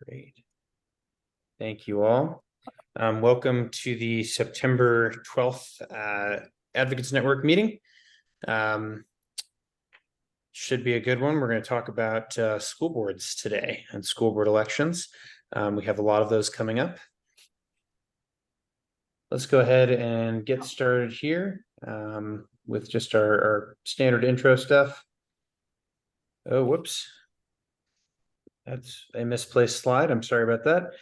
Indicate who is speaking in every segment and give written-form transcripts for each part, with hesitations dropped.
Speaker 1: Great. Thank you all. Welcome to the September 12th Advocates Network meeting. Should be a good one. We're going to talk about school boards today and school board elections. We have a lot of those coming up. Let's go ahead and get started here with just our standard intro stuff. Oh, whoops. That's a misplaced slide. I'm sorry about that.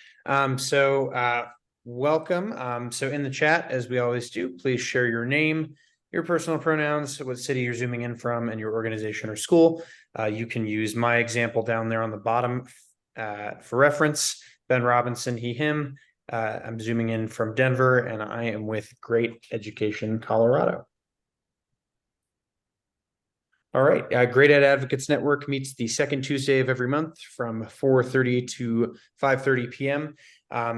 Speaker 1: Welcome. So in the chat, as we always do, please share your name, your personal pronouns, what city you're zooming in from, and your organization or school. You can use my example down there on the bottom for reference. Ben Robinson, he, him. I'm zooming in from Denver, and I am with Great Education, Colorado. All right, Great Ed Advocates Network meets the second Tuesday of every month from 4:30 to 5:30 p.m.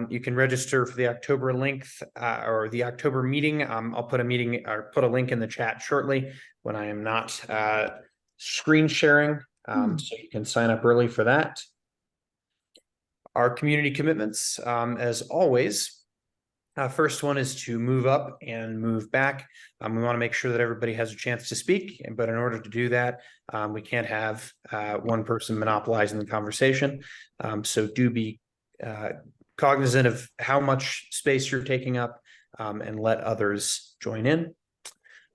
Speaker 1: You can register for the October or the October meeting. I'll put a link in the chat shortly when I am not screen sharing, so you can sign up early for that. Our community commitments, as always. First one is to move up and move back. We want to make sure that everybody has a chance to speak, but in order to do that, we can't have one person monopolizing the conversation. So do be cognizant of how much space you're taking up and let others join in.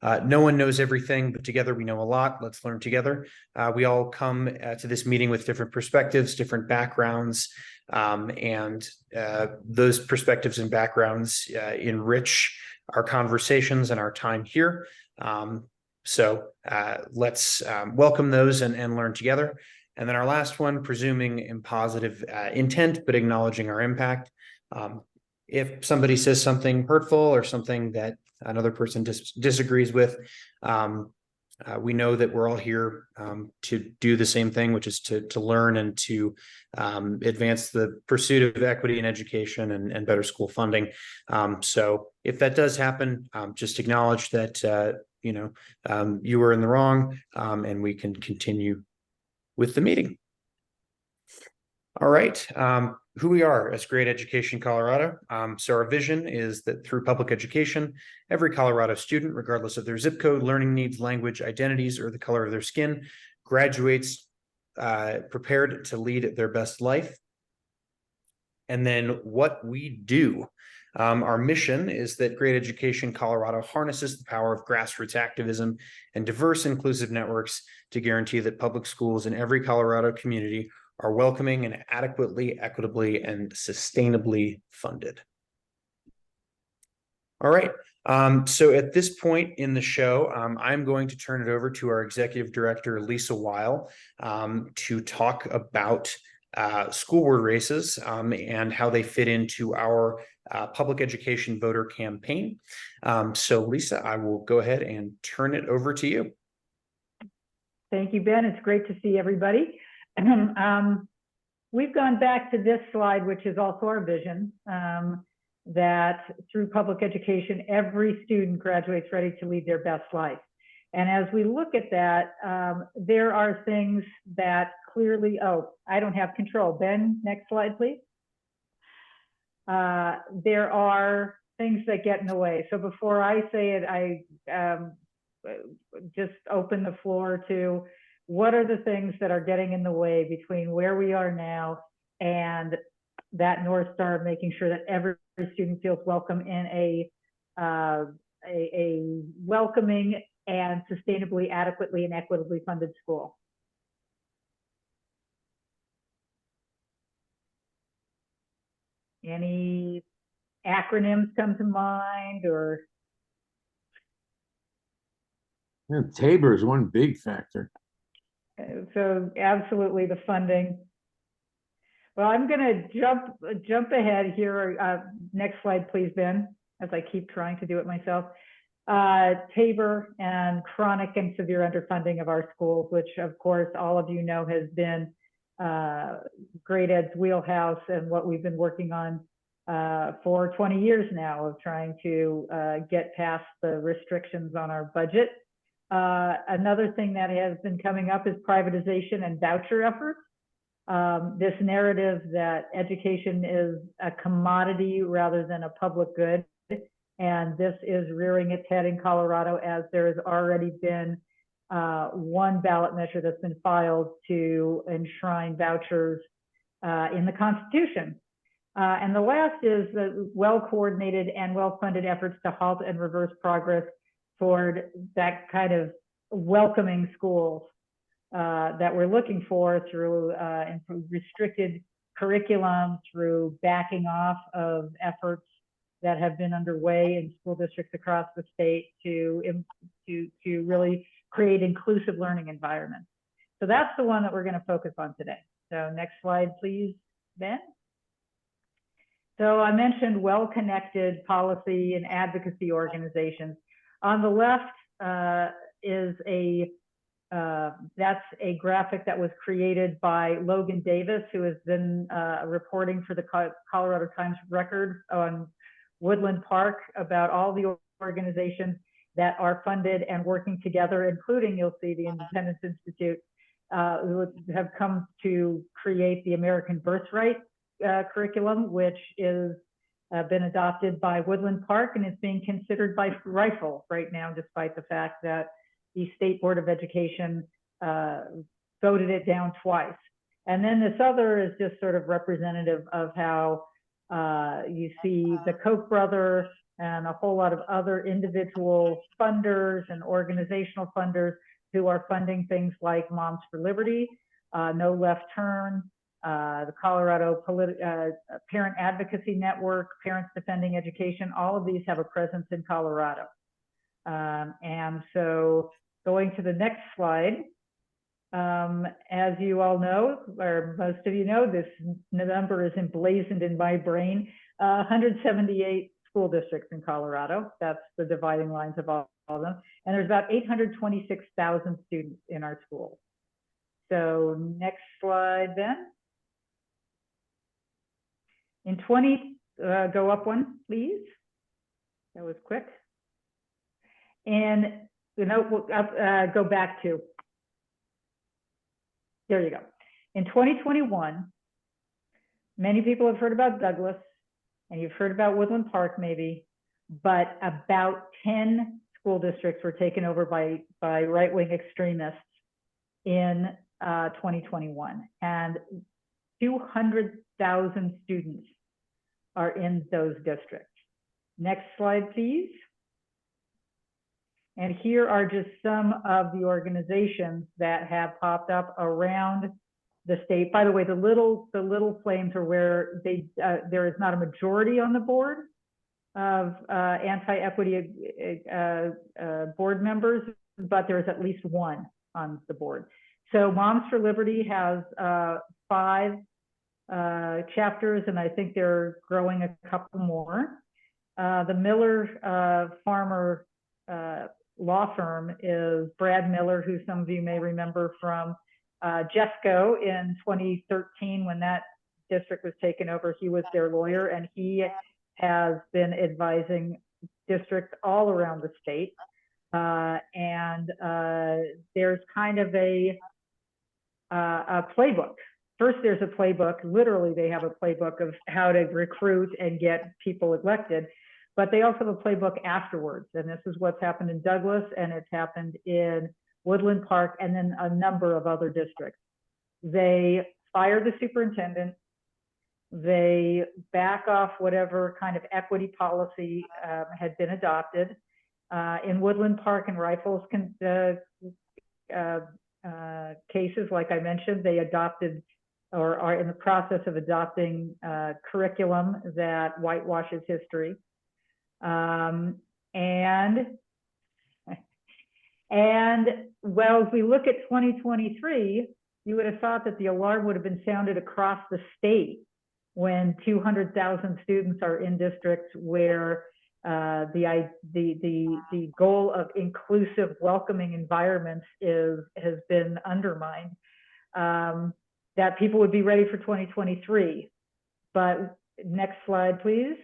Speaker 1: No one knows everything, but together we know a lot. Let's learn together. We all come to this meeting with different perspectives, different backgrounds, and those perspectives and backgrounds enrich our conversations and our time here. So let's welcome those and learn together. And then our last one, presuming in positive intent, but acknowledging our impact. If somebody says something hurtful or something that another person disagrees with, we know that we're all here to do the same thing, which is to learn and to advance the pursuit of equity in education and better school funding. So if that does happen, just acknowledge that you were in the wrong, and we can continue with the meeting. All right. Who we are as Great Education Colorado. So our vision is that through public education, every Colorado student, regardless of their zip code, learning needs, language, identities, or the color of their skin, graduates prepared to lead their best life. And then what we do. Our mission is that Great Education Colorado harnesses the power of grassroots activism and diverse, inclusive networks to guarantee that public schools in every Colorado community are welcoming and adequately, equitably, and sustainably funded. All right. So at this point in the show, I'm going to turn it over to our executive director, Lisa Weil, to talk about school board races and how they fit into our public education voter campaign. So Lisa, I will go ahead and turn it over to you.
Speaker 2: Thank you, Ben. It's great to see everybody. We've gone back to this slide, which is also our vision, that through public education, every student graduates ready to lead their best life. And as we look at that, there are things that clearly, I don't have control. Ben, next slide, please. There are things that get in the way. So before I say it, I just open the floor to what are the things that are getting in the way between where we are now and that North Star of making sure that every student feels welcome in a welcoming and sustainably, adequately, and equitably funded school. Any acronyms come to mind, or?
Speaker 3: Yeah, Tabor is one big factor.
Speaker 2: So absolutely the funding. Well, I'm going to jump ahead here. Next slide, please, Ben, as I keep trying to do it myself. Tabor and chronic and severe underfunding of our schools, which of course all of you know has been Great Ed's wheelhouse and what we've been working on for 20 years now, of trying to get past the restrictions on our budget. Another thing that has been coming up is privatization and voucher efforts. this narrative that education is a commodity rather than a public good. And this is rearing its head in Colorado, as there has already been one ballot measure that's been filed to enshrine vouchers in the Constitution. And the last is the well-coordinated and well-funded efforts to halt and reverse progress toward that kind of welcoming schools that we're looking for through restricted curriculum, through backing off of efforts that have been underway in school districts across the state to really create inclusive learning environments. So that's the one that we're going to focus on today. So next slide, please, Ben. So I mentioned well-connected policy and advocacy organizations. On the left is that's a graphic that was created by Logan Davis, who has been reporting for the Colorado Times Record on Woodland Park about all the organizations that are funded and working together, including, you'll see, the Independence Institute, who have come to create the American Birthright curriculum, which is been adopted by Woodland Park and is being considered by Rifle right now, despite the fact that the State Board of Education voted it down twice. And then this other is just sort of representative of how you see the Koch brother and a whole lot of other individual funders and organizational funders who are funding things like Moms for Liberty, No Left Turn, the Colorado Parent Advocacy Network, Parents Defending Education. All of these have a presence in Colorado. And so going to the next slide, as you all know, or most of you know, this number is emblazoned in my brain, 178 school districts in Colorado. That's the dividing lines of all of them. And there's about 826,000 students in our schools. So next slide then. In go up one, please. That was quick. And we'll go back to, there you go. In 2021, many people have heard about Douglas, and you've heard about Woodland Park maybe, but about 10 school districts were taken over by right-wing extremists in 2021. And 200,000 students are in those districts. Next slide, please. And here are just some of the organizations that have popped up around the state. By the way, the little flames are where there is not a majority on the board of anti-equity board members, but there's at least one on the board. So Moms for Liberty has 5 chapters, and I think they're growing a couple more. The Miller Farmer law firm is Brad Miller, who some of you may remember from GESCO in 2013 when that district was taken over. He was their lawyer, and he has been advising districts all around the state. And there's kind of a playbook. First, there's a playbook. Literally, they have a playbook of how to recruit and get people elected. But they also have a playbook afterwards. And this is what's happened in Douglas, and it's happened in Woodland Park, and then a number of other districts. They fire the superintendent. They back off whatever kind of equity policy had been adopted. In Woodland Park and Rifles cases, like I mentioned, they adopted or are in the process of adopting curriculum that whitewashes history. And well, if we look at 2023, you would have thought that the alarm would have been sounded across the state when 200,000 students are in districts where the goal of inclusive, welcoming environments has been undermined. That people would be ready for 2023. But next slide, please.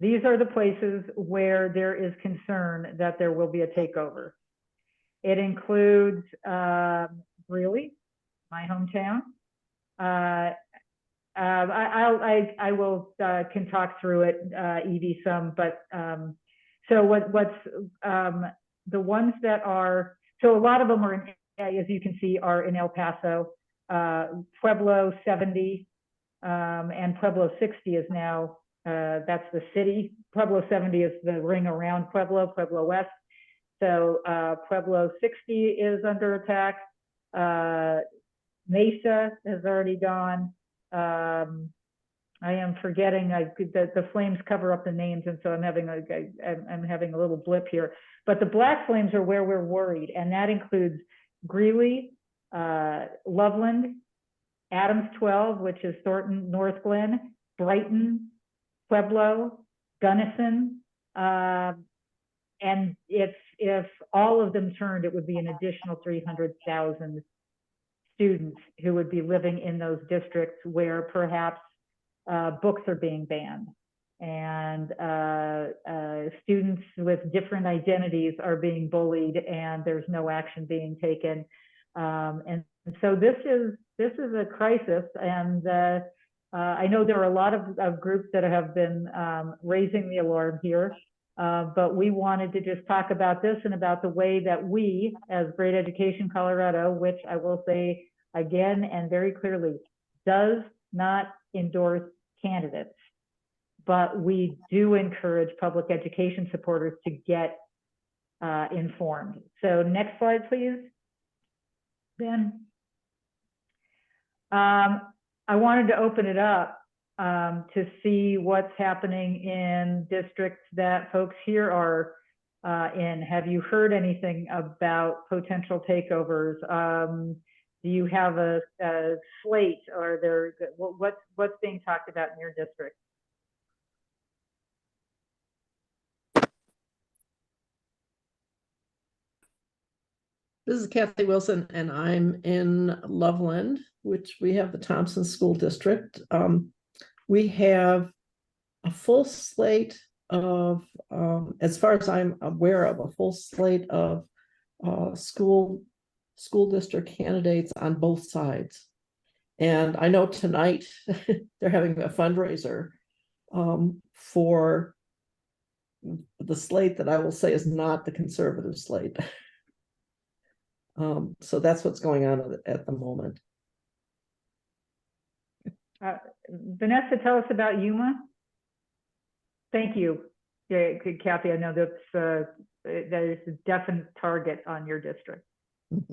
Speaker 2: These are the places where there is concern that there will be a takeover. It includes Greeley, my hometown. I will can talk through it, Evie, some, but so what's the ones that are, so a lot of them are in, as you can see, are in El Paso. Pueblo 70 and Pueblo 60 is now, that's the city. Pueblo 70 is the ring around Pueblo West. So Pueblo 60 is under attack. Mesa has already gone. I am forgetting the flames cover up the names, and so I'm having a little blip here. But the black flames are where we're worried, and that includes Greeley, Loveland, Adams 12, which is Thornton, North Glen, Brighton, Pueblo, Gunnison, and if all of them turned, it would be an additional 300,000 students who would be living in those districts where perhaps books are being banned, and students with different identities are being bullied, and there's no action being taken. And so this is a crisis, and I know there are a lot of groups that have been raising the alarm here, but we wanted to just talk about this and about the way that we, as Great Education Colorado, which I will say again and very clearly, does not endorse candidates, but we do encourage public education supporters to get informed. So next slide, please, Ben. I wanted to open it up to see what's happening in districts that folks here are in. Have you heard anything about potential takeovers? Do you have a slate, or what's being talked about in your district?
Speaker 4: This is Kathy Wilson, and I'm in Loveland, which we have the Thompson School District. We have a full slate of, as far as I'm aware of, a full slate of school district candidates on both sides. And I know tonight they're having a fundraiser for the slate that I will say is not the conservative slate. So that's what's going on at the moment.
Speaker 2: Vanessa, tell us about Yuma. Thank you. Yeah, Kathy, I know that is a definite target on your district.
Speaker 4: Mm-hmm.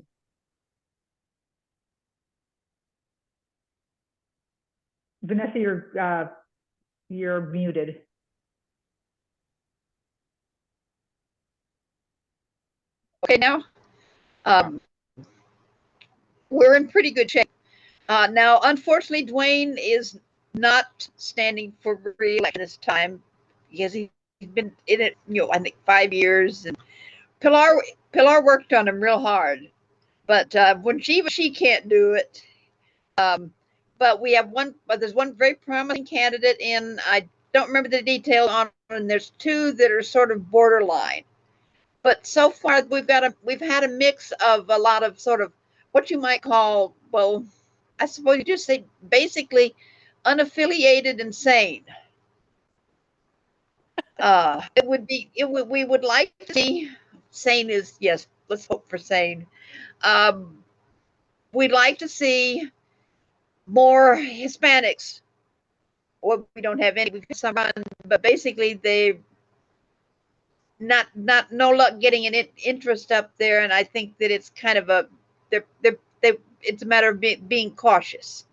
Speaker 2: Vanessa, you're muted.
Speaker 5: Okay, now we're in pretty good shape. Now, unfortunately, Dwayne is not standing for re-election this time because he's been in it, I think 5 years, and Pilar worked on him real hard, but when she can't do it. But we have there's one very promising candidate in, I don't remember the detail on, and there's two that are sort of borderline. But so far we've had a mix of a lot of sort of what you might call, well, I suppose you just say basically unaffiliated and sane. We would like to see, sane is, yes, let's hope for sane. We'd like to see more Hispanics. Well, we don't have any, we've got some, but basically they not no luck getting an interest up there, and I think that it's kind of it's a matter of being cautious.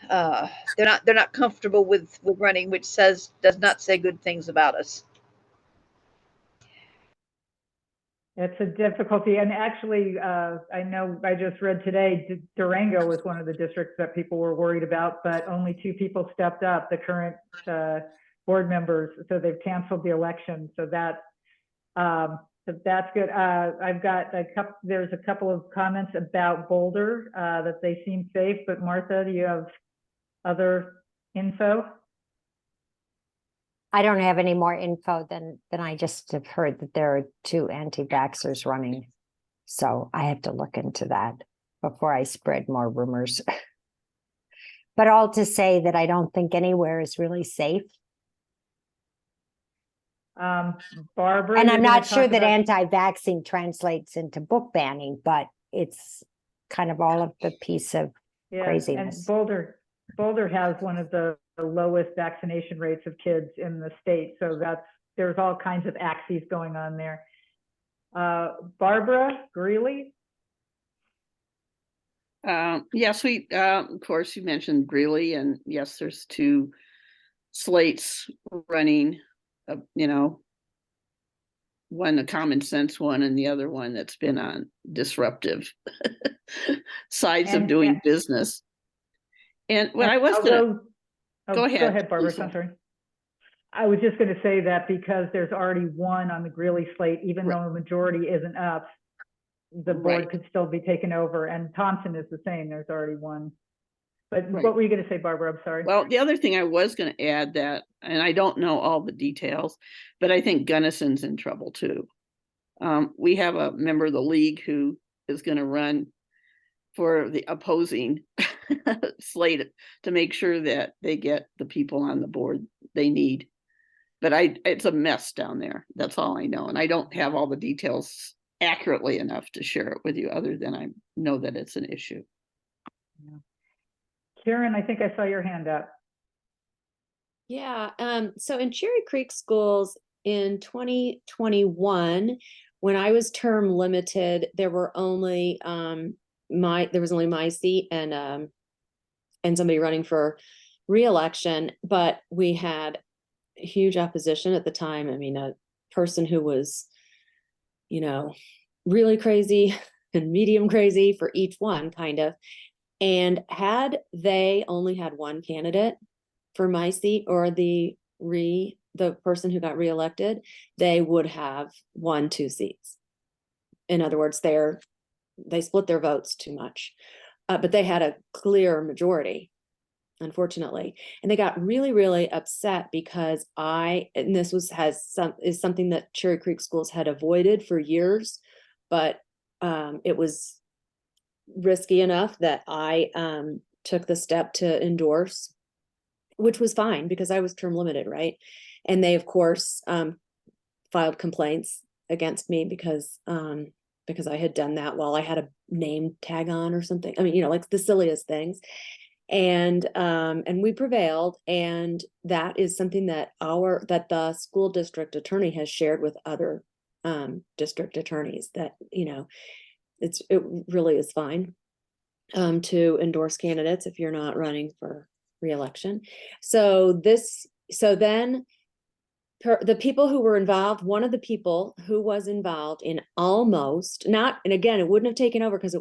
Speaker 5: They're not comfortable with running, which does not say good things about us.
Speaker 2: It's a difficulty, and actually, I know I just read today Durango was one of the districts that people were worried about, but only 2 people stepped up, the current board members, so they've canceled the election. So that's good. I've got there's a couple of comments about Boulder that they seem safe, but Martha, do you have other info?
Speaker 6: I don't have any more info than I just have heard that there are 2 anti-vaxxers running. So I have to look into that. before I spread more rumors. But all to say that I don't think anywhere is really safe.
Speaker 2: Barbara.
Speaker 6: And
Speaker 2: you're
Speaker 6: I'm
Speaker 2: gonna
Speaker 6: not sure
Speaker 2: talk
Speaker 6: that
Speaker 2: about-
Speaker 6: anti-vaccine translates into book banning, but it's kind of all of the piece of
Speaker 2: Yeah,
Speaker 6: craziness.
Speaker 2: and Boulder has one of the lowest vaccination rates of kids in the state. So there's all kinds of axes going on there. Barbara Greeley.
Speaker 7: Yes, of course, you mentioned Greeley, and yes, there's two slates running, one a common sense one and the other one that's been on disruptive sides of doing business. And what I was going to
Speaker 2: Go
Speaker 7: ahead,
Speaker 2: ahead, Barbara. I'm sorry. I was just going to say that because there's already one on the Greeley slate, even though the majority isn't up, the board could still be taken over. And Thompson is the same. There's already one. But what were you going to say, Barbara? I'm sorry.
Speaker 7: Well, the other thing I was going to add that, and I don't know all the details, but I think Gunnison's in trouble too. We have a member of the league who is going to run for the opposing slate to make sure that they get the people on the board they need. But it's a mess down there. That's all I know. And I don't have all the details accurately enough to share it with you, other than I know that it's an issue.
Speaker 2: Yeah. Karen, I think I saw your hand up.
Speaker 8: Yeah, so in Cherry Creek schools in 2021, when I was term limited, there were only my seat and somebody running for re-election, but we had huge opposition at the time. I mean, a person who was, really crazy and medium crazy for each one, kind of. And had they only had one candidate for my seat or the person who got reelected, they would have won 2 seats. In other words, they split their votes too much, but they had a clear majority, unfortunately, and they got really, really upset because and this is something that Cherry Creek schools had avoided for years, but it was risky enough that I took the step to endorse, which was fine because I was term limited, right? And they, of course, filed complaints against me because I had done that while I had a name tag on or something. I mean, like the silliest things. And we prevailed, and that is something that the school district attorney has shared with other district attorneys, that it really is fine to endorse candidates if you're not running for re-election. So then the people who were involved, one of the people who was involved in and again, it wouldn't have taken over because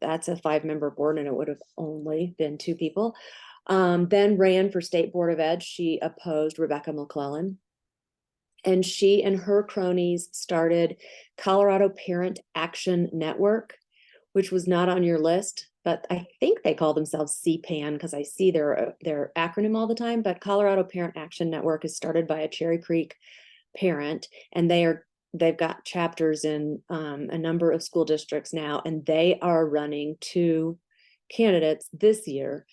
Speaker 8: that's a 5-member board and it would have only been 2 people, then ran for state board of ed. She opposed Rebecca McClellan, and she and her cronies started Colorado Parent Action Network, which was not on your list, but I think they call themselves CPAN because I see their acronym all the time. But Colorado Parent Action Network is started by a Cherry Creek parent, and they've got chapters in a number of school districts now, and they are running 2 candidates this year.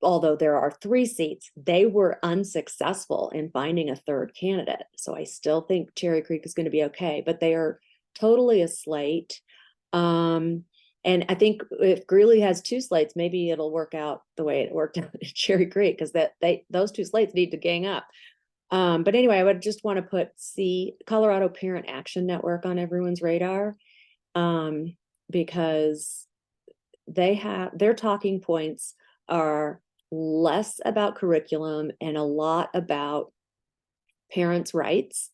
Speaker 8: Although there are 3 seats, they were unsuccessful in finding a 3rd candidate. So I still think Cherry Creek is going to be okay, but they are totally a slate. And I think if Greeley has 2 slates, maybe it'll work out the way it worked out at Cherry Creek, because those 2 slates need to gang up. But anyway, I would just want to put Colorado Parent Action Network on everyone's radar, because their talking points are less about curriculum and a lot about parents' rights,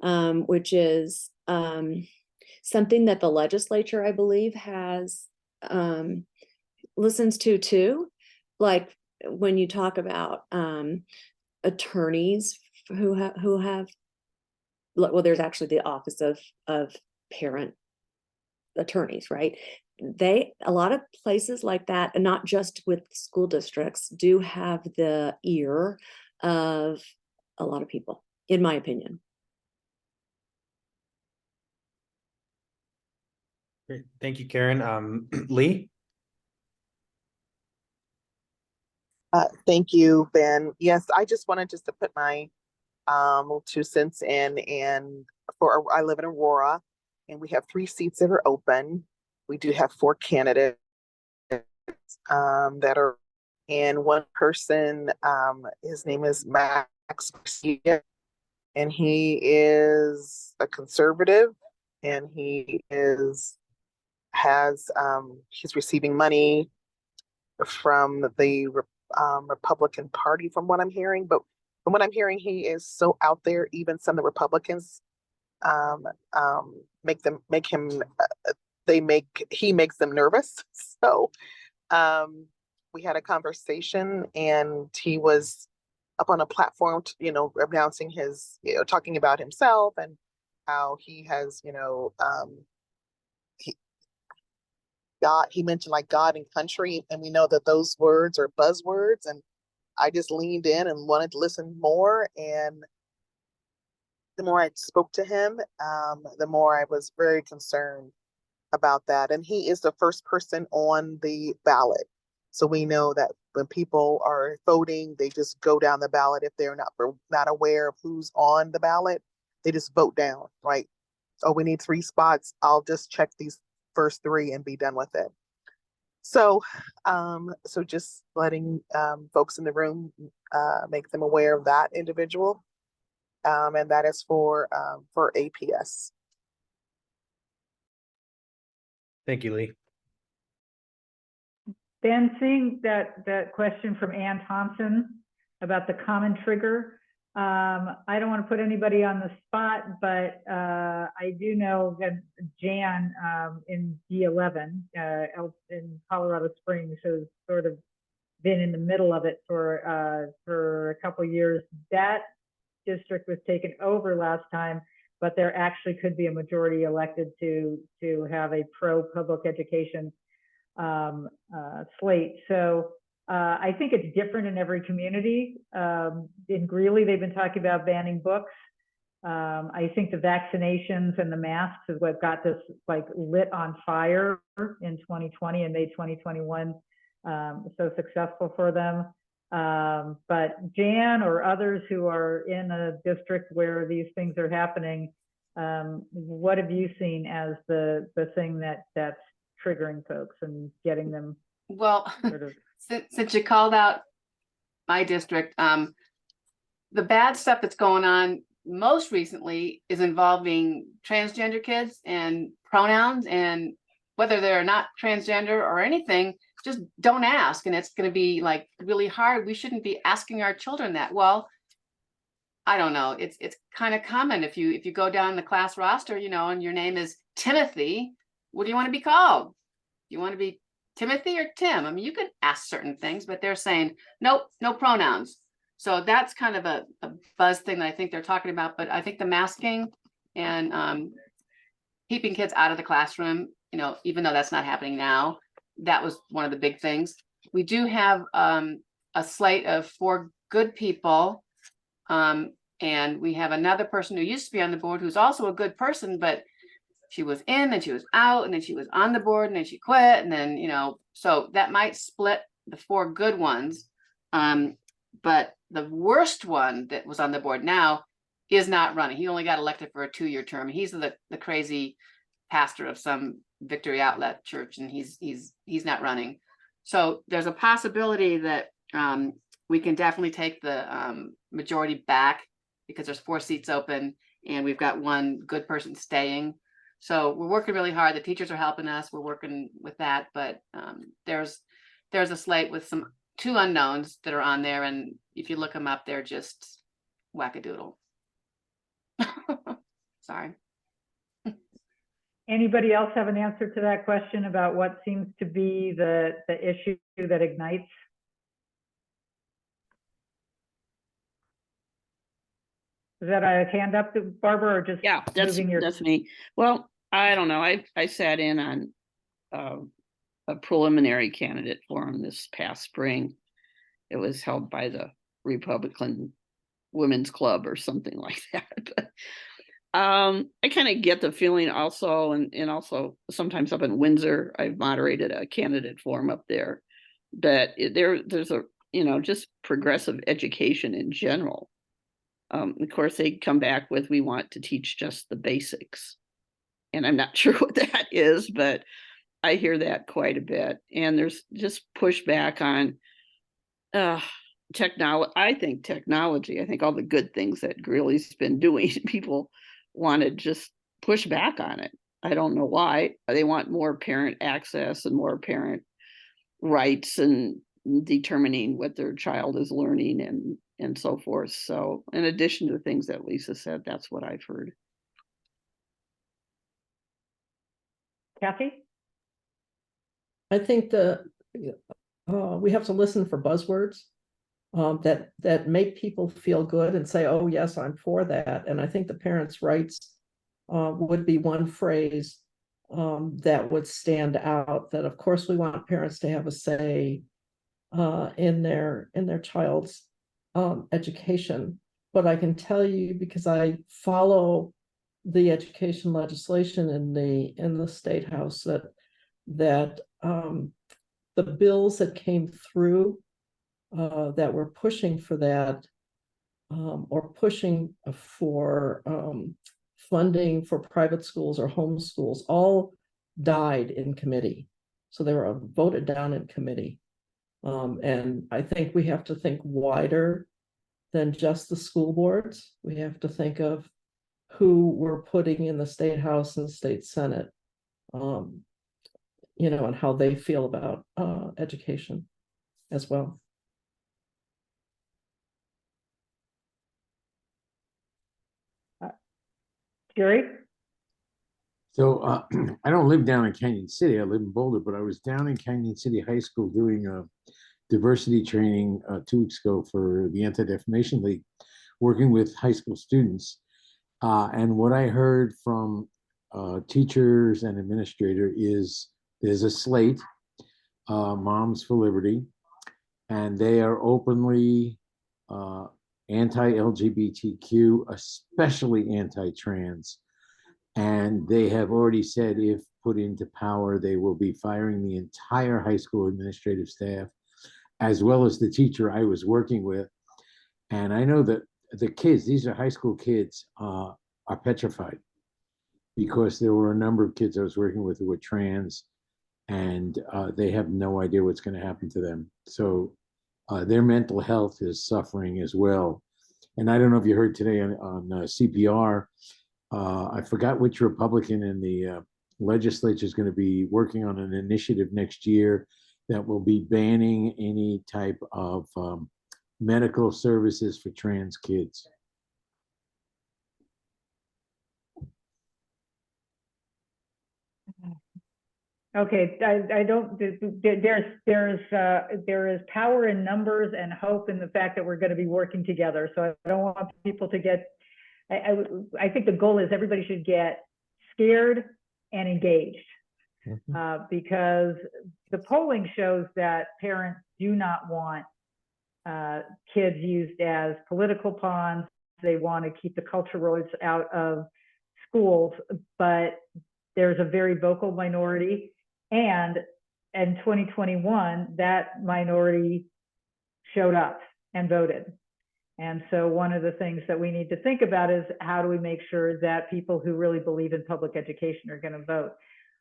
Speaker 8: which is something that the legislature, I believe, has listens to too. Like when you talk about attorneys who have, well, there's actually the office of parent attorneys, right? A lot of places like that, and not just with school districts, do have the ear of a lot of people, in my opinion.
Speaker 1: Great. Thank you, Karen. Lee?
Speaker 9: Thank you, Ben. Yes, I just wanted just to put my little 2 cents in, and I live in Aurora, and we have 3 seats that are open. We do have 4 candidates that are, and one person, his name is Max Garcia, and he is a conservative, and he's receiving money from the Republican Party, from what I'm hearing. But from what I'm hearing, he is so out there. Even some of the Republicans he makes them nervous. So we had a conversation, and he was up on a platform, announcing talking about himself and how he has, he mentioned like God and country, and we know that those words are buzzwords. And I just leaned in and wanted to listen more. And the more I spoke to him, the more I was very concerned about that. And he is the first person on the ballot. So we know that when people are voting, they just go down the ballot. If they're not aware of who's on the ballot, they just vote down, right? Oh, we need 3 spots. I'll just check these first 3 and be done with it. So, so just letting folks in the room make them aware of that individual, and that is for APS.
Speaker 1: Thank you, Lee.
Speaker 2: Ben, seeing that question from Ann Thompson about the common trigger, I don't want to put anybody on the spot, but I do know that Jan in D11 in Colorado Springs has sort of been in the middle of it for a couple of years. That district was taken over last time, but there actually could be a majority elected to have a pro-public education slate. So I think it's different in every community. In Greeley, they've been talking about banning books. I think the vaccinations and the masks is what got this like lit on fire in 2020 and made 2021 so successful for them. But Jan or others who are in a district where these things are happening, what have you seen as the thing that's triggering folks and getting them
Speaker 10: Well,
Speaker 2: sort of
Speaker 10: since you called out my district, the bad stuff that's going on most recently is involving transgender kids and pronouns, and whether they're not transgender or anything, just don't ask. And it's going to be like really hard. We shouldn't be asking our children that. Well, I don't know. It's kind of common if you go down the class roster, and your name is Timothy. What do you want to be called? Do you want to be Timothy or Tim? I mean, you could ask certain things, but they're saying, nope, no pronouns. So that's kind of a buzz thing that I think they're talking about. But I think the masking and keeping kids out of the classroom, even though that's not happening now, that was one of the big things. We do have a slate of 4 good people. And we have another person who used to be on the board who's also a good person, but she was in and she was out, and then she was on the board and then she quit. And then, so that might split the 4 good ones. But the worst one that was on the board now is not running. He only got elected for a 2-year term. He's the crazy pastor of some Victory Outlet church, and he's not running. So there's a possibility that we can definitely take the majority back, because there's 4 seats open and we've got 1 good person staying. So we're working really hard. The teachers are helping us. We're working with that, but there's a slate with 2 unknowns that are on there, and if you look them up, they're just wackadoodle. Sorry.
Speaker 2: Anybody else have an answer to that question about what seems to be the issue that ignites? Is that a hand up, Barbara, or just
Speaker 7: Yeah, that's me. Well, I don't know. I sat in on a preliminary candidate forum this past spring. It was held by the Republican Women's Club or something like that. I kind of get the feeling also, and also sometimes up in Windsor, I've moderated a candidate forum up there, that there's a, just progressive education in general. Of course, they come back with, we want to teach just the basics. And I'm not sure what that is, but I hear that quite a bit. And there's just pushback on technology. I think all the good things that Greeley's been doing, people want to just push back on it. I don't know why. They want more parent access and more parent rights and determining what their child is learning and so forth. So in addition to the things that Lisa said, that's what I've heard.
Speaker 2: Kathy?
Speaker 4: I think we have to listen for buzzwords that make people feel good and say, oh, yes, I'm for that. And I think the parents' rights would be one phrase that would stand out, that of course we want parents to have a say in their child's education. But I can tell you, because I follow the education legislation in the State House, that the bills that came through that were pushing for that, or pushing for funding for private schools or home schools, all died in committee. So they were voted down in committee. And I think we have to think wider than just the school boards. We have to think of who we're putting in the State House and State Senate, and how they feel about education as well.
Speaker 2: Jerry?
Speaker 3: So I don't live down in Canyon City. I live in Boulder, but I was down in Canyon City High School doing diversity training 2 weeks ago for the Anti-Defamation League, working with high school students. And what I heard from teachers and administrator is there's a slate, Moms for Liberty, and they are openly anti-LGBTQ, especially anti-trans. And they have already said, if put into power, they will be firing the entire high school administrative staff, as well as the teacher I was working with. And I know that the kids, these are high school kids, are petrified, because there were a number of kids I was working with who were trans, and they have no idea what's going to happen to them. So their mental health is suffering as well. And I don't know if you heard today on CPR, I forgot which Republican in the legislature is going to be working on an initiative next year that will be banning any type of medical services for trans kids.
Speaker 2: Okay, I don't, there is power in numbers and hope in the fact that we're going to be working together. So I don't want people to get, I think the goal is everybody should get scared and engaged, because the polling shows that parents do not want kids used as political pawns. They want to keep the culture wars out of schools, but there's a very vocal minority. And in 2021, that minority showed up and voted. And so one of the things that we need to think about is, how do we make sure that people who really believe in public education are going to vote?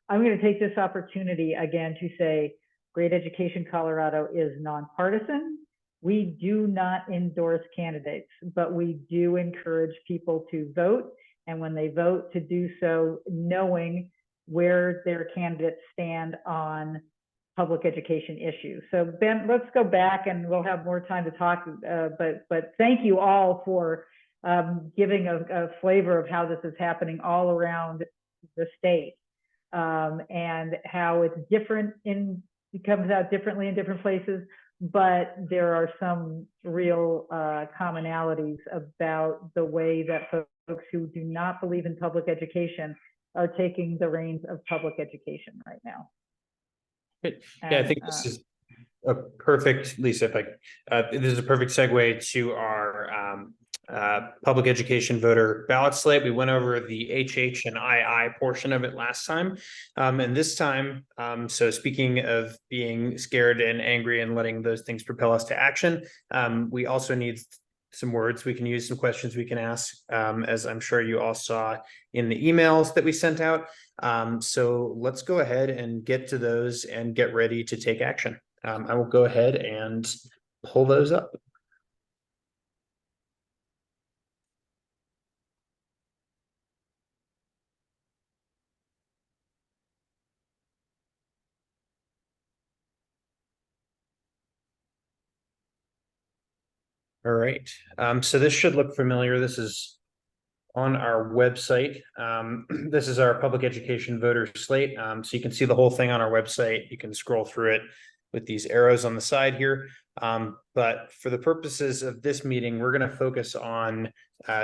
Speaker 2: I'm going to take this opportunity again to say, Great Education Colorado is nonpartisan. We do not endorse candidates, but we do encourage people to vote. And when they vote, to do so knowing where their candidates stand on public education issues. So Ben, let's go back and we'll have more time to talk, but thank you all for giving a flavor of how this is happening all around the state, and how it's different it comes out differently in different places, but there are some real commonalities about the way that folks who do not believe in public education are taking the reins of public education right now.
Speaker 1: Yeah, I think this is a perfect, Lisa, this is a perfect segue to our public education voter ballot slate. We went over the HH and II portion of it last time. And this time, so speaking of being scared and angry and letting those things propel us to action, we also need some words we can use, some questions we can ask, as I'm sure you all saw in the emails that we sent out. So let's go ahead and get to those and get ready to take action. I will go ahead and pull those up. All right, so this should look familiar. This is on our website. This is our public education voter slate. So you can see the whole thing on our website. You can scroll through it with these arrows on the side here. But for the purposes of this meeting, we're going to focus on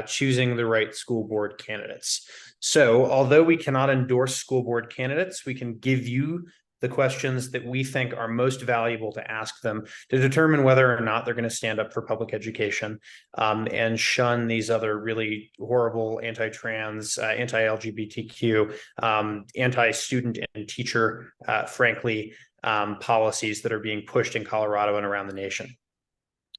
Speaker 1: choosing the right school board candidates. So although we cannot endorse school board candidates, we can give you the questions that we think are most valuable to ask them to determine whether or not they're going to stand up for public education and shun these other really horrible anti-trans, anti-LGBTQ, anti-student and teacher, frankly, policies that are being pushed in Colorado and around the nation.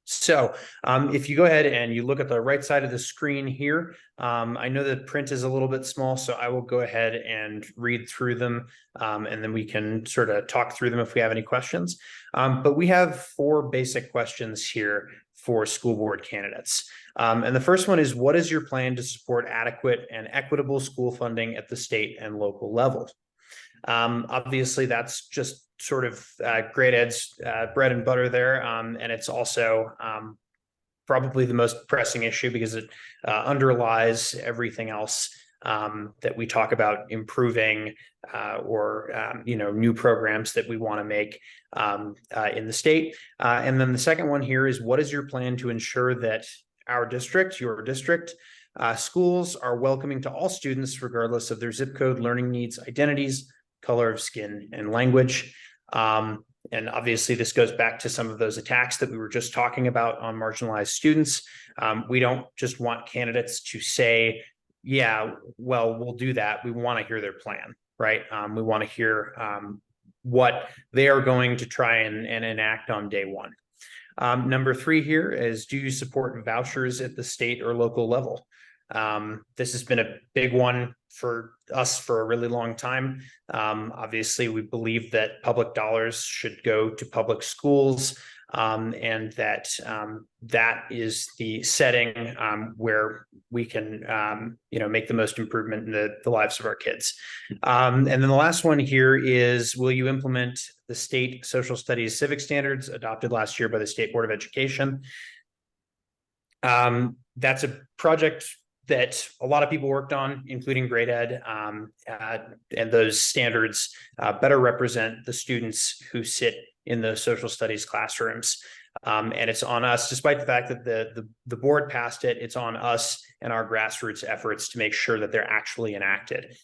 Speaker 1: So if you go ahead and you look at the right side of the screen here, I know that print is a little bit small, so I will go ahead and read through them, and then we can sort of talk through them if we have any questions. But we have 4 basic questions here for school board candidates. And the first one is, what is your plan to support adequate and equitable school funding at the state and local level? Obviously, that's just sort of grade ed's bread and butter there. And it's also probably the most pressing issue because it underlies everything else that we talk about improving or new programs that we want to make in the state. And then the second one here is, what is your plan to ensure that our district, your district, schools are welcoming to all students, regardless of their zip code, learning needs, identities, color of skin, and language. And obviously, this goes back to some of those attacks that we were just talking about on marginalized students. We don't just want candidates to say, yeah, well, we'll do that. We want to hear their plan, right? We want to hear what they are going to try and enact on day one. Number 3 here is, do you support vouchers at the state or local level? This has been a big one for us for a really long time. Obviously, we believe that public dollars should go to public schools, and that that is the setting where we can make the most improvement in the lives of our kids. And then the last one here is, will you implement the state social studies civic standards adopted last year by the State Board of Education? That's a project that a lot of people worked on, including grade ed, and those standards better represent the students who sit in the social studies classrooms. And it's on us, despite the fact that the board passed it, it's on us and our grassroots efforts to make sure that they're actually enacted,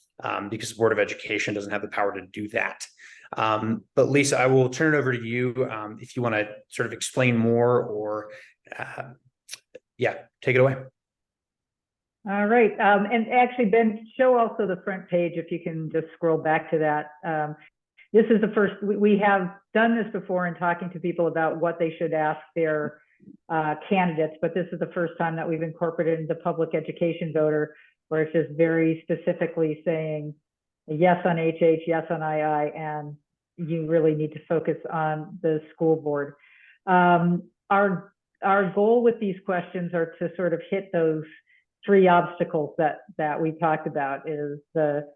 Speaker 1: because the Board of Education doesn't have the power to do that. But Lisa, I will turn it over to you if you want to sort of explain more or, take it away.
Speaker 2: All right. And actually, Ben, show also the front page if you can just scroll back to that. This is the first, we have done this before in talking to people about what they should ask their candidates, but this is the first time that we've incorporated into public education voter, where it's just very specifically saying yes on HH, yes on II, and you really need to focus on the school board. Our goal with these questions are to sort of hit those 3 obstacles that we talked about, is the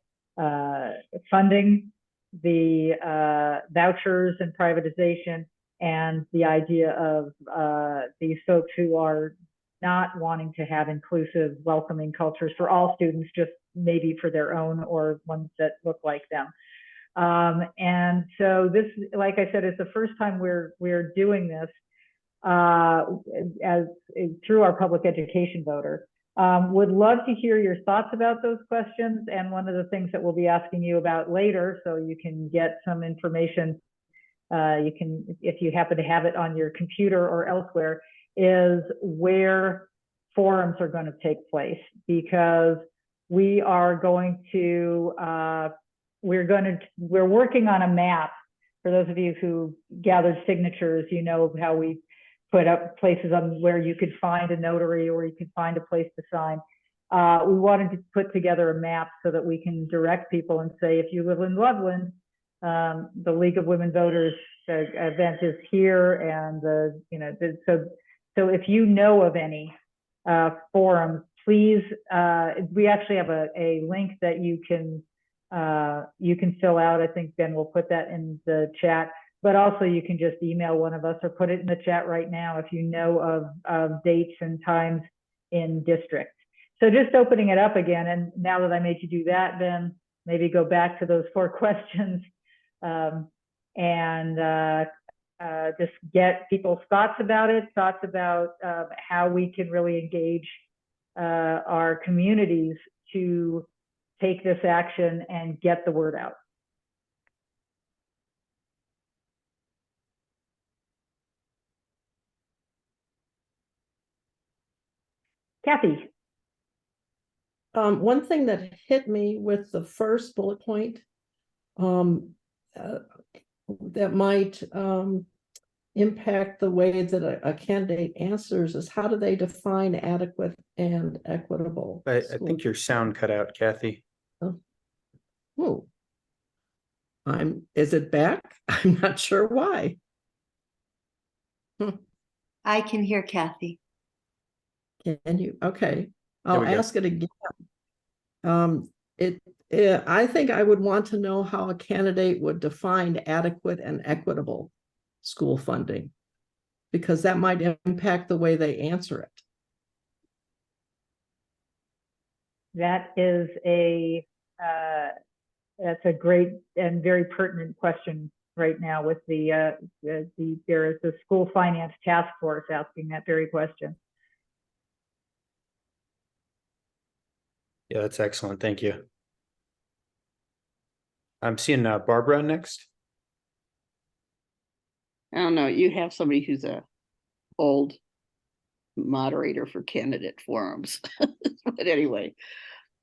Speaker 2: funding, the vouchers and privatization, and the idea of these folks who are not wanting to have inclusive, welcoming cultures for all students, just maybe for their own or ones that look like them. And so this, like I said, is the first time we're doing this as through our public education voter. Would love to hear your thoughts about those questions. And one of the things that we'll be asking you about later, so you can get some information, you can, if you happen to have it on your computer or elsewhere, is where forums are going to take place, because we are going to, we're working on a map. For those of you who gathered signatures, you know how we put up places on where you could find a notary or you could find a place to sign. We wanted to put together a map so that we can direct people and say, if you live in Loveland, the League of Women Voters event is here, and so if you know of any forums, please. We actually have a link that you can fill out. I think Ben will put that in the chat, but also you can just email one of us or put it in the chat right now if you know of dates and times in district. So just opening it up again, and now that I made you do that, then maybe go back to those 4 questions and just get people's thoughts about it, thoughts about how we can really engage our communities to take this action and get the word out. Kathy.
Speaker 4: One thing that hit me with the first bullet point that might impact the way that a candidate answers is, how do they define adequate and equitable?
Speaker 1: I think your sound cut out, Kathy.
Speaker 4: Oh, is it back? I'm not sure why.
Speaker 11: I can hear Kathy.
Speaker 4: Can you? Okay,
Speaker 1: There
Speaker 4: I'll
Speaker 1: we go.
Speaker 4: ask it again. I think I would want to know how a candidate would define adequate and equitable school funding, because that might impact the way they answer it.
Speaker 2: That is that's a great and very pertinent question right now with there is a school finance task force asking that very question.
Speaker 1: Yeah, that's excellent. Thank you. I'm seeing Barbara next.
Speaker 7: I don't know, you have somebody who's a old moderator for candidate forums. But anyway,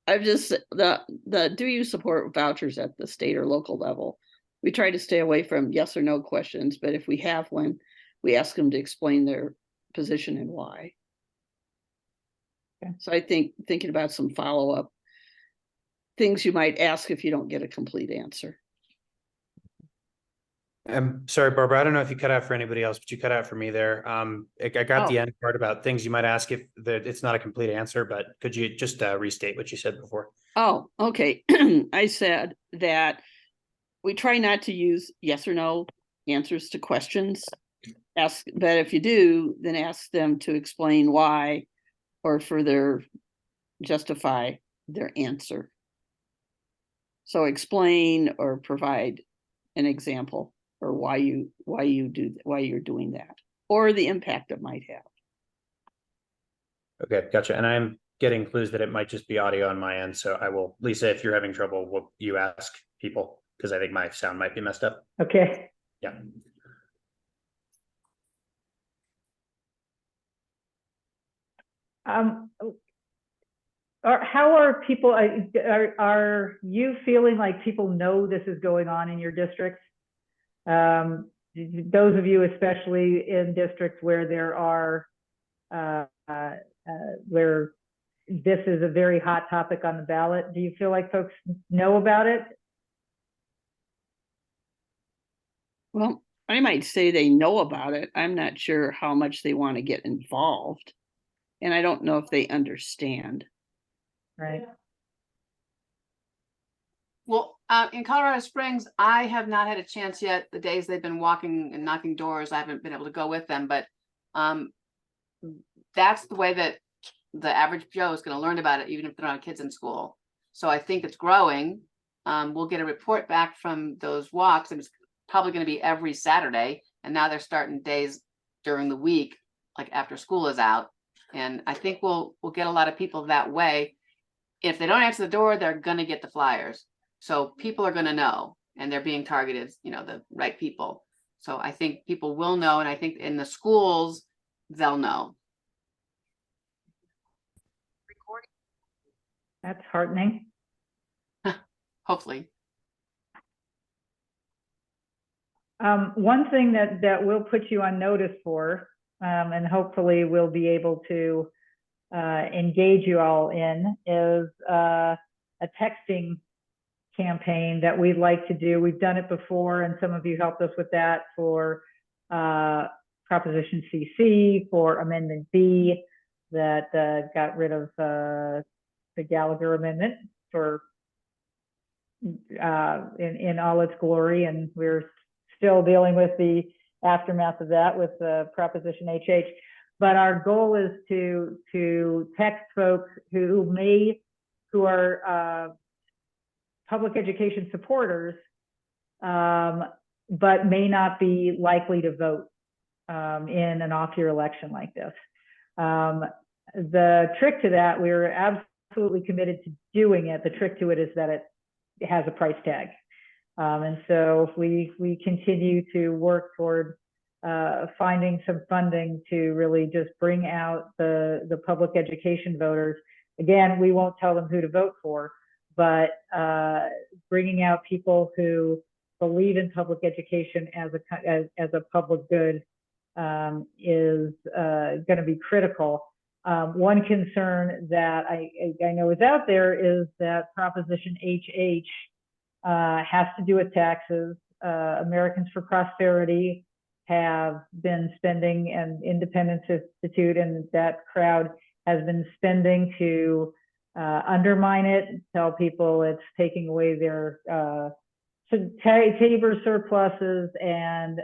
Speaker 7: I've just, do you support vouchers at the state or local level? We try to stay away from yes or no questions, but if we have one, we ask them to explain their position and why. Okay. So I think thinking about some follow-up things you might ask if you don't get a complete answer.
Speaker 1: I'm sorry, Barbara, I don't know if you cut out for anybody else, but you cut out for me there. I got the end part about things you might ask if it's not a complete answer, but could you just restate what you said before?
Speaker 7: Oh, okay. I said that we try not to use yes or no answers to questions. But if you do, then ask them to explain why or further justify their answer. So explain or provide an example or why you're doing that, or the impact it might have.
Speaker 1: Okay, gotcha. And I'm getting clues that it might just be audio on my end. So I will, Lisa, if you're having trouble, will you ask people? Because I think my sound might be messed up.
Speaker 2: Okay.
Speaker 1: Yeah.
Speaker 2: How are people, are you feeling like people know this is going on in your districts? Those of you, especially in districts where there are, where this is a very hot topic on the ballot, do you feel like folks know about it?
Speaker 7: Well, I might say they know about it. I'm not sure how much they want to get involved. And I don't know if they understand.
Speaker 2: Right.
Speaker 10: Well, in Colorado Springs, I have not had a chance yet. The days they've been walking and knocking doors, I haven't been able to go with them, but that's the way that the average Joe is going to learn about it, even if they're not kids in school. So I think it's growing. We'll get a report back from those walks, and it's probably going to be every Saturday. And now they're starting days during the week, like after school is out. And I think we'll get a lot of people that way. If they don't answer the door, they're going to get the flyers. So people are going to know, and they're being targeted, the right people. So I think people will know. And I think in the schools, they'll know.
Speaker 2: That's heartening.
Speaker 10: Hopefully.
Speaker 2: One thing that we'll put you on notice for, and hopefully we'll be able to engage you all in, is a texting campaign that we'd like to do. We've done it before, and some of you helped us with that for Proposition CC, for Amendment B that got rid of the Gallagher Amendment for in all its glory, and we're still dealing with the aftermath of that with Proposition HH. But our goal is to text folks who are public education supporters, but may not be likely to vote in an off-year election like this. The trick to that, we're absolutely committed to doing it. The trick to it is that it has a price tag. And so if we continue to work toward finding some funding to really just bring out the public education voters. Again, we won't tell them who to vote for, but bringing out people who believe in public education as a public good is going to be critical. One concern that I know is out there is that Proposition HH has to do with taxes. Americans for Prosperity have been spending, and Independence Institute and that crowd has been spending to undermine it, tell people it's taking away their Tabor surpluses, and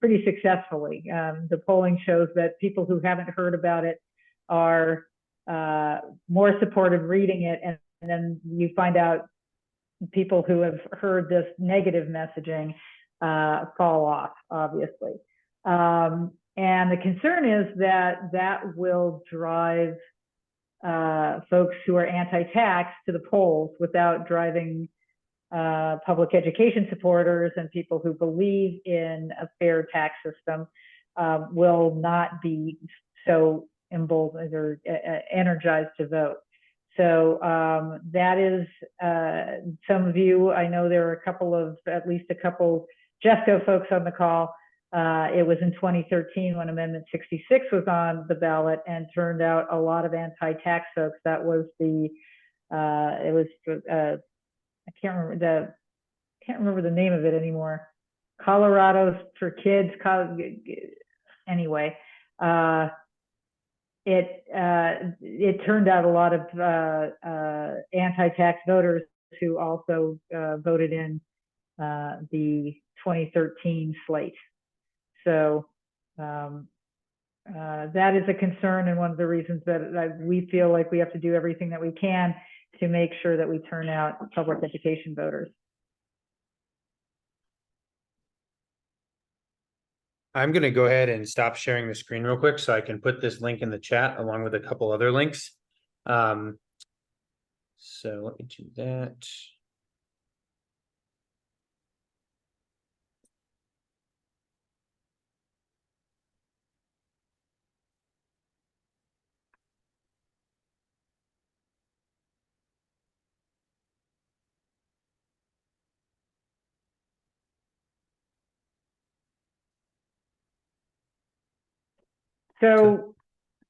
Speaker 2: pretty successfully. The polling shows that people who haven't heard about it are more supportive reading it, and then you find out people who have heard this negative messaging fall off, obviously. And the concern is that will drive folks who are anti-tax to the polls without driving public education supporters and people who believe in a fair tax system will not be so emboldened or energized to vote. So that is some of you, I know there are at least a couple GESCO folks on the call. It was in 2013 when Amendment 66 was on the ballot, and turned out a lot of anti-tax folks. That was I can't remember the name of it anymore. Colorado for Kids. Anyway, it turned out a lot of anti-tax voters who also voted in the 2013 slate. So that is a concern, and one of the reasons that we feel like we have to do everything that we can to make sure that we turn out public education voters.
Speaker 1: I'm going to go ahead and stop sharing the screen real quick so I can put this link in the chat along with a couple other links. So let me do that.
Speaker 2: So,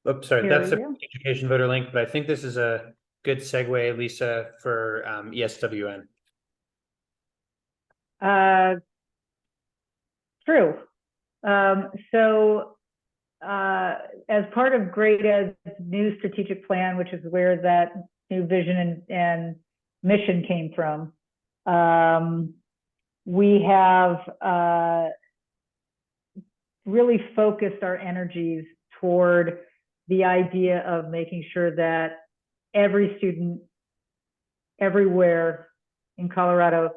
Speaker 1: oops, sorry,
Speaker 2: here
Speaker 1: that's
Speaker 2: we
Speaker 1: the
Speaker 2: go.
Speaker 1: education voter link, but I think this is a good segue, Lisa, for ESWN.
Speaker 2: True. So as part of Great Ed's new strategic plan, which is where that new vision and mission came from, we have really focused our energies toward the idea of making sure that every student everywhere in Colorado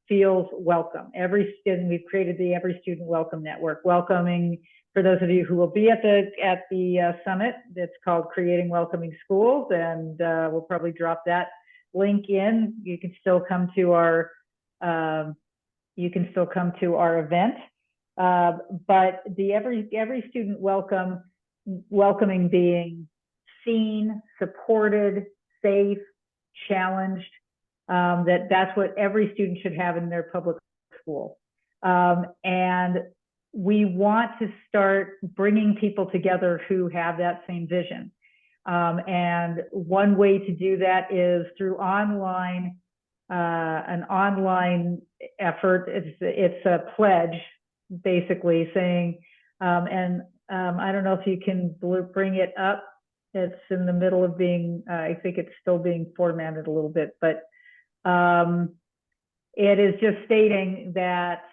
Speaker 2: feels welcome. Every student, we've created the Every Student Welcome Network, welcoming, for those of you who will be at the summit, it's called Creating Welcoming Schools, and we'll probably drop that link in. You can still come to our event. But the every student welcoming being seen, supported, safe, challenged, that's what every student should have in their public school. And we want to start bringing people together who have that same vision. And one way to do that is through an online effort. It's a pledge, basically saying, I don't know if you can bring it up. It's in the middle of being, I think it's still being formatted a little bit, but it is just stating that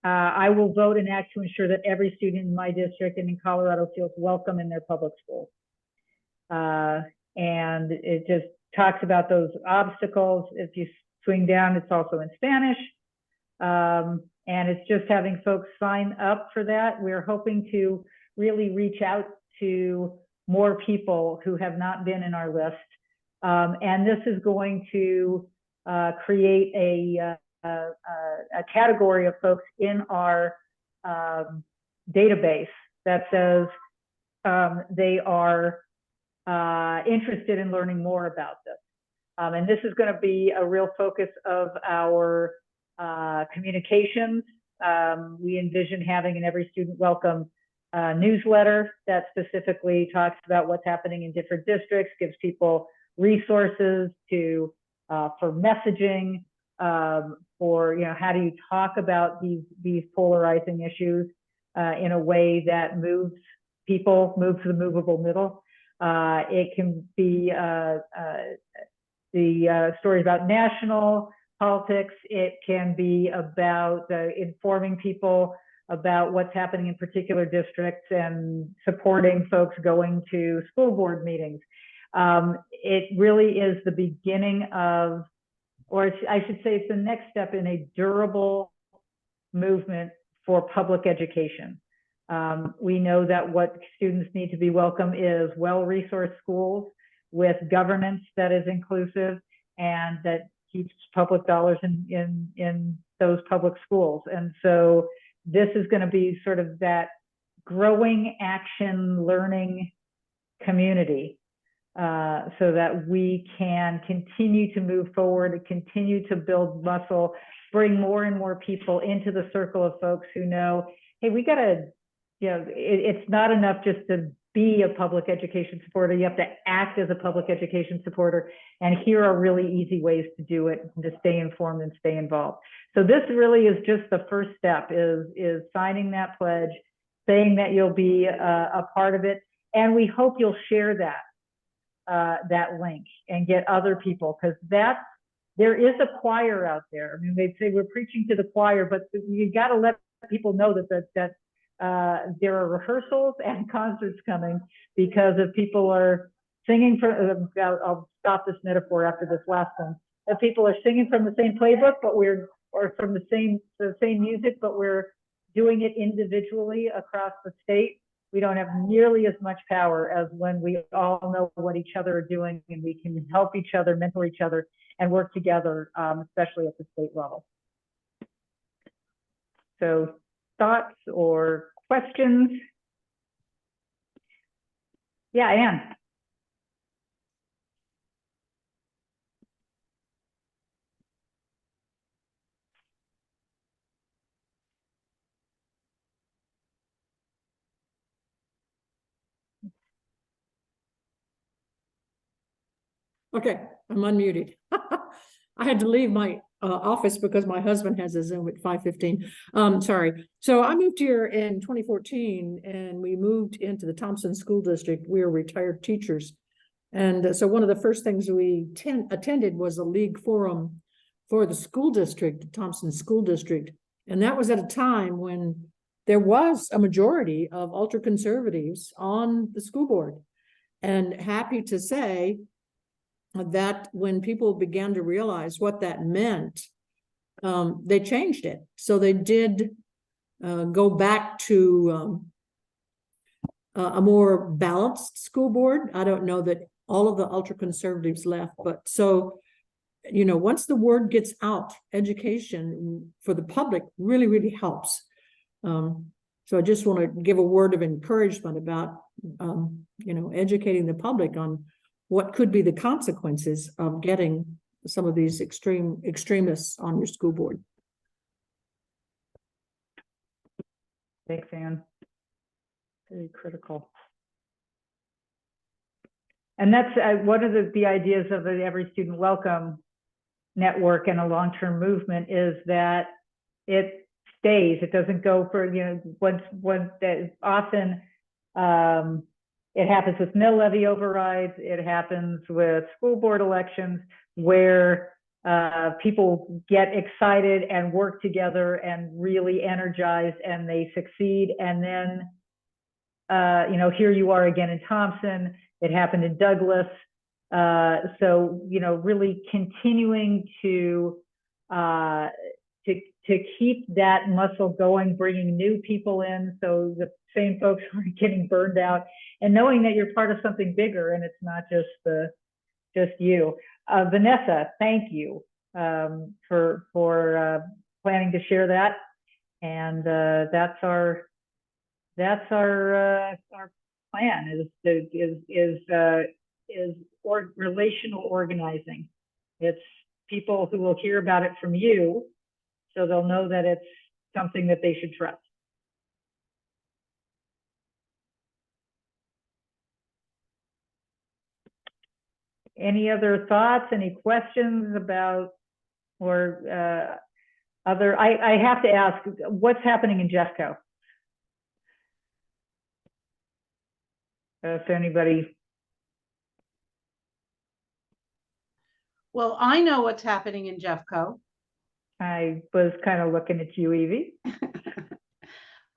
Speaker 2: I will vote and act to ensure that every student in my district and in Colorado feels welcome in their public schools. And it just talks about those obstacles. If you swing down, it's also in Spanish. And it's just having folks sign up for that. We're hoping to really reach out to more people who have not been in our list. And this is going to create a category of folks in our database that says they are interested in learning more about this. And this is going to be a real focus of our communications. We envision having an Every Student Welcome newsletter that specifically talks about what's happening in different districts, gives people resources to for messaging, for how do you talk about these polarizing issues in a way that moves the movable middle. It can be the stories about national politics. It can be about informing people about what's happening in particular districts and supporting folks going to school board meetings. It really is the beginning of, or I should say it's the next step in a durable movement for public education. We know that what students need to be welcome is well-resourced schools with governance that is inclusive and that keeps public dollars in those public schools. And so this is going to be sort of that growing action learning community, so that we can continue to move forward, continue to build muscle, bring more and more people into the circle of folks who know, hey, we got to, it's not enough just to be a public education supporter. You have to act as a public education supporter. And here are really easy ways to do it, to stay informed and stay involved. So this really is just the first step, is signing that pledge, saying that you'll be a part of it. And we hope you'll share that link and get other people, because there is a choir out there. I mean, they'd say we're preaching to the choir, but you got to let people know that there are rehearsals and concerts coming, because if people are singing from, I'll stop this metaphor after this last one. If people are singing from the same playbook, or from the same music, but we're doing it individually across the state, we don't have nearly as much power as when we all know what each other are doing, and we can help each other, mentor each other, and work together, especially at the state level. So thoughts or questions? Yeah, Anne.
Speaker 12: Okay, I'm unmuted. I had to leave my office because my husband has a Zoom at 5:15. Sorry. So I moved here in 2014 and we moved into the Thompson School District. We were retired teachers. And so one of the first things we attended was a league forum for the school district, Thompson School District. And that was at a time when there was a majority of ultra conservatives on the school board. And happy to say that when people began to realize what that meant, they changed it. So they did go back to a more balanced school board. I don't know that all of the ultra conservatives left, but so, once the word gets out, education for the public really, really helps. So I just want to give a word of encouragement about, educating the public on what could be the consequences of getting some of these extremists on your school board.
Speaker 2: Big fan. Very critical. And that's one of the ideas of the Every Student Welcome network and a long-term movement is that it stays. It doesn't go for, once that often it happens with mill levy overrides. It happens with school board elections where people get excited and work together and really energized and they succeed. And then, here you are again in Thompson. It happened in Douglas. So, really continuing to keep that muscle going, bringing new people in so the same folks aren't getting burned out, and knowing that you're part of something bigger and it's not just you. Vanessa, thank you for planning to share that, and that's our plan is relational organizing. It's people who will hear about it from you, so they'll know that it's something that they should trust. Any other thoughts, any questions about, or I have to ask, what's happening in Jeffco? If anybody.
Speaker 13: Well, I know what's happening in Jeffco.
Speaker 2: I was kind of looking at you, Evie.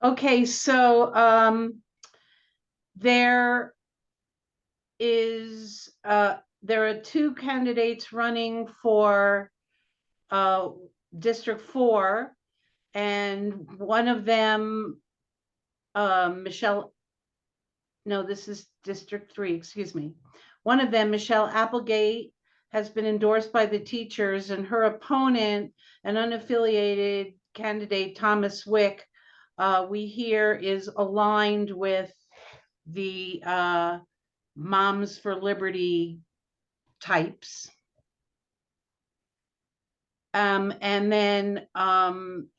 Speaker 13: Okay, so there are two candidates running for District 4, and one of them, this is District 3, excuse me. One of them, Michelle Applegate, has been endorsed by the teachers, and her opponent, an unaffiliated candidate, Thomas Wick, we hear is aligned with the Moms for Liberty types. And then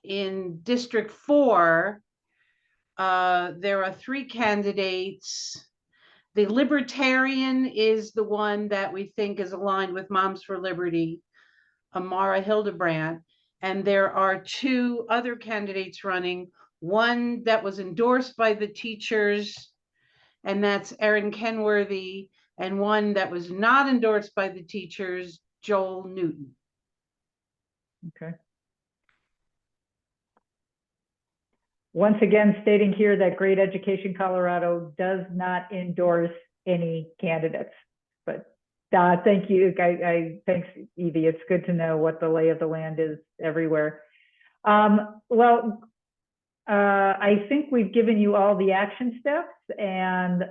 Speaker 13: in District 4, there are 3 candidates. The Libertarian is the one that we think is aligned with Moms for Liberty, Amara Hildebrandt. And there are 2 other candidates running, one that was endorsed by the teachers, and that's Erin Kenworthy, and one that was not endorsed by the teachers, Joel Newton.
Speaker 2: Okay. Once again, stating here that Great Education Colorado does not endorse any candidates. But thank you. Thanks, Evie. It's good to know what the lay of the land is everywhere. Well, I think we've given you all the action steps, and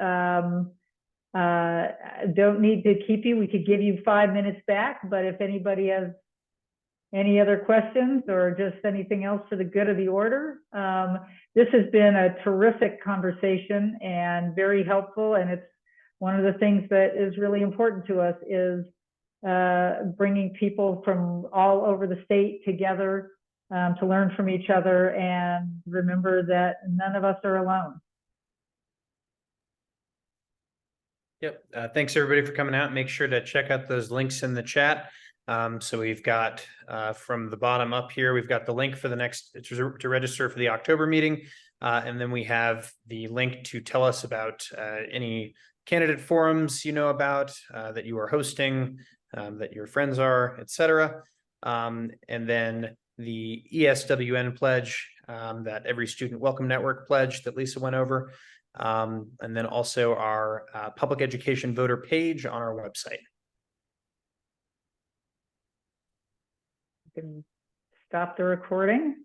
Speaker 2: don't need to keep you. We could give you 5 minutes back, but if anybody has any other questions or just anything else for the good of the order, this has been a terrific conversation and very helpful. And it's one of the things that is really important to us is bringing people from all over the state together to learn from each other and remember that none of us are alone.
Speaker 1: Yep. Thanks everybody for coming out. Make sure to check out those links in the chat. So we've got from the bottom up here, we've got the link for the next to register for the October meeting. And then we have the link to tell us about any candidate forums you know about that you are hosting, that your friends are, etc. And then the ESWN pledge, that Every Student Welcome Network pledge that Lisa went over. And then also our public education voter page on our website.
Speaker 2: You can stop the recording.